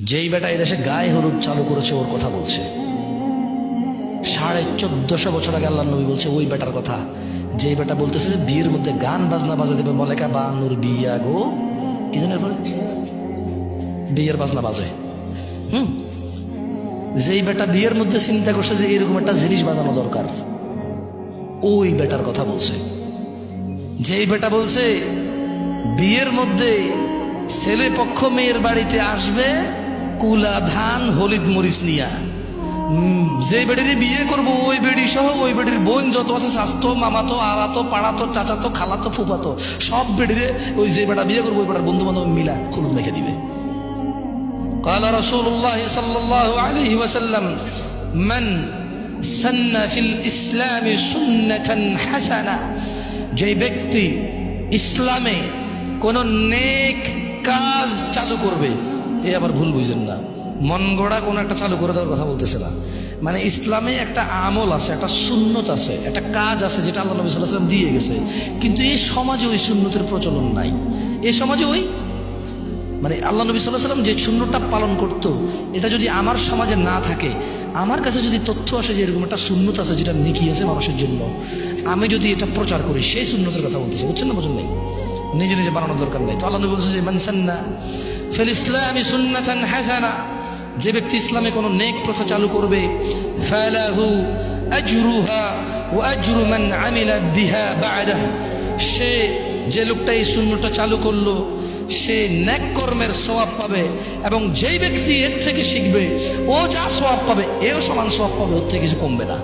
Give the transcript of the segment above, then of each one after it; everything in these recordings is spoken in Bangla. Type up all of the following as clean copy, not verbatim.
যেই বেটা এদেশে গায়ে হলুদ চালু করেছে ওর কথা বলছে। 1450 বছর আগে আল্লাহ নবী বলছে ওই বেটার কথা, যেই বেটা বলতেছে যে বিয়ের মধ্যে গান বাজনা বাজা দেবে, মলেকা বানুর বিয়া গো কি জানি এরপরে বিয়ের বাজনা বাজে। যেই বেটা বিয়ের মধ্যে চিন্তা করছে যে এরকম একটা জিনিস বাজানো দরকার, ওই বেটার কথা বলছে। যেই বেটা বলছে বিয়ের মধ্যে ছেলে পক্ষ মেয়ের বাড়িতে আসবে কুলা ধান হলিদ মরিচ নিয়া, যে বেড়ির বিয়ে করবো ওই বেড়ি সহ ওই বেড়ির বোন যত আছে স্বাস্থ্য মামাতো আলাতো পাড়াতো চাচাতো খালাতো ফুফাতো সব বেড়িরে ওই যে বেটা বিয়ে করবো ওই বেটার বন্ধু বান্ধব মিলা হলুদ মেখে দিবে। قال رسول الله صلى الله عليه وسلم من سن في الإسلام سنة حسنة, যে ব্যক্তি ইসলামে কোন নেক কাজ চালু করবে, এ আবার ভুল বুঝেন না, মন গড়া কোন একটা চালু করে দেওয়ার কথা বলতেছে না। মানে ইসলামে একটা আমল আছে, একটা সুন্নত আছে, একটা কাজ আছে যেটা আল্লাহ নবী সাল্লাল্লাহু আলাইহি ওয়াসাল্লাম দিয়ে গেছে, কিন্তু এই সমাজে ওই সুন্নতের প্রচলন নাই। এই সমাজে ওই মানে আল্লাহ নবী সাল্লাল্লাহু আলাইহি ওয়াসাল্লাম যে সুন্নতটা পালন করত, এটা যদি আমার সমাজে না থাকে, আমার কাছে যদি তথ্য আসে যে এরকম একটা সুন্নত আছে যেটা নেকি আছে মানুষের জন্য, আমি যদি এটা প্রচার করি, সেই সুন্নতের কথা বলতেছে, বুঝছেন না? বুঝুন নাই, নিজে নিজে বানানোর দরকার নেই। তো আল্লাহ নবী বলছে যে মান সান্না ফিল ইসলামি সুন্নাতান হাসানা, যে ব্যক্তি ইসলামে কোনো নেক প্রথা চালু করবে, ফালাহু আজরুহা ওয়া আজরু মান আমিলা বিহা বা'দাহ, সে যে লোকটা এই সুন্নতটা চালু করলো সে নেক কর্মের সওয়াব পাবে, এবং যেই ব্যক্তি এর থেকে শিখবে ও যা সওয়াব পাবে এও সমান সওয়াব পাবে, ওর থেকে কিছু কমবে না।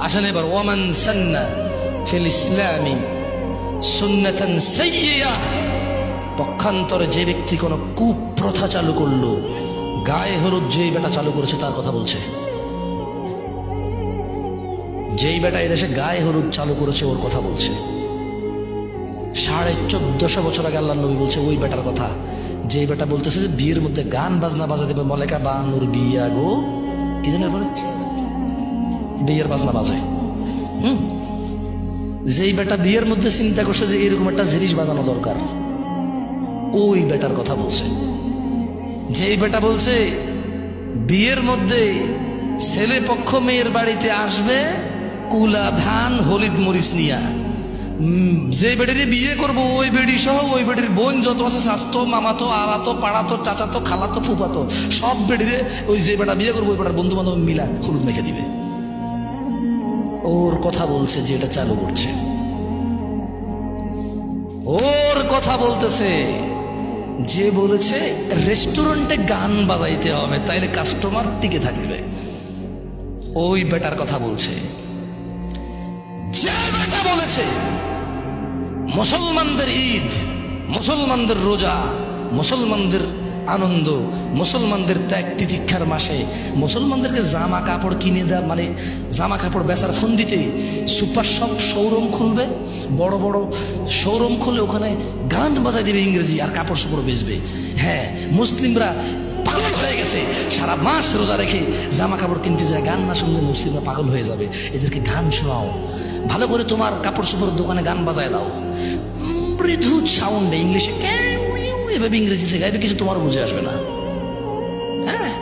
আসেন এবার ওয়ামান সান্না ফিল ইসলামি সুন্নাতান সাইয়্যিয়া, পক্ষান্তরে যে ব্যক্তি কোনো কুপ্রথা চালু করলো, গায়ে হলুদ যেই বেটা চালু করেছে তার কথা বলছে। যেই বেটা এদেশে গায়ে হলুদ চালু করেছে ওর কথা বলছে। 1450 বছর আগে আল্লাহ নবী বলছে ওই বেটার কথা, যেই বেটা বলতেছে যে বিয়ের মধ্যে গান বাজনা বাজা দেবে, মলেকা বানুর বিয়া গো কি জানি এরপরে বিয়ের বাজনা বাজে। যেই বেটা বিয়ের মধ্যে চিন্তা করছে যে এরকম একটা জিনিস বাজানো দরকার, ওই বেটার কথা বলছে। যেই বেটা বলছে বিয়ের মধ্যে ছেলে পক্ষ মেয়ের বাড়িতে আসবে কুলা ধান হলিদ মরিচ নিয়া, যে বেড়ির বিয়ে করবো ওই বেড়ি সহ ওই বেড়ির বোন যত আছে স্বাস্থ্য মামাতো আলাতো পাড়াতো চাচাতো খালাতো ফুফাতো সব বেড়িরে ওই যে বেটা বিয়ে করবো ওই বেটার বন্ধু বান্ধব মিলা হলুদ মেখে দিবে। ওর কথা বলছে যে এটা চালু করছে, ওর কথা বলতেছে যে বলেছে রেস্টুরেন্টে গান বাজাইতে হবে তাইলে কাস্টমার টিকে থাকবে, ওই বেটার কথা বলছে। যে বেটা বলেছে মুসলমানদের ঈদ, মুসলমানদের রোজা, মুসলমানদের আনন্দ, মুসলমানদের ত্যাগ তিতিক্ষার মাসে মুসলমানদেরকে জামা কাপড় কিনে দেওয়া, মানে জামা কাপড় বেচার ফন্দিতে সুপার শপ শোরুম খুলবে, বড় বড় শোরুম খুলে ওখানে গান বাজাই দেবে ইংরেজি আর কাপড় চোপড় বেচবে। হ্যাঁ, মুসলিমরা পাগল হয়ে গেছে, সারা মাস রোজা রেখে জামা কাপড় কিনতে যায়, গান না শুনলে মুসলিমরা পাগল হয়ে যাবে, এদেরকে গান শোনাও, ভালো করে তোমার কাপড় চোপড়ের দোকানে গান বাজায় দাও, মৃদু সাউন্ডে ইংলিশে এভাবে ইংরেজিতে গাইবে, কিছু তোমার বুঝে আসবে না। হ্যাঁ,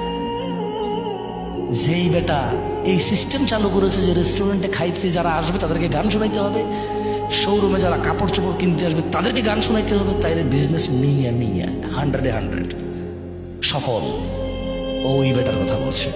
যেই বেটা এই সিস্টেম চালু করেছে যে রেস্টুরেন্টে খাইতে যারা আসবে তাদেরকে গান শোনাইতে হবে, শোরুমে যারা কাপড় চোপড় কিনতে আসবে তাদেরকে গান শোনাইতে হবে, তাইলে বিজনেস মিয়া 100-এ 100 সফল। ওই বেটার কথা বলছে।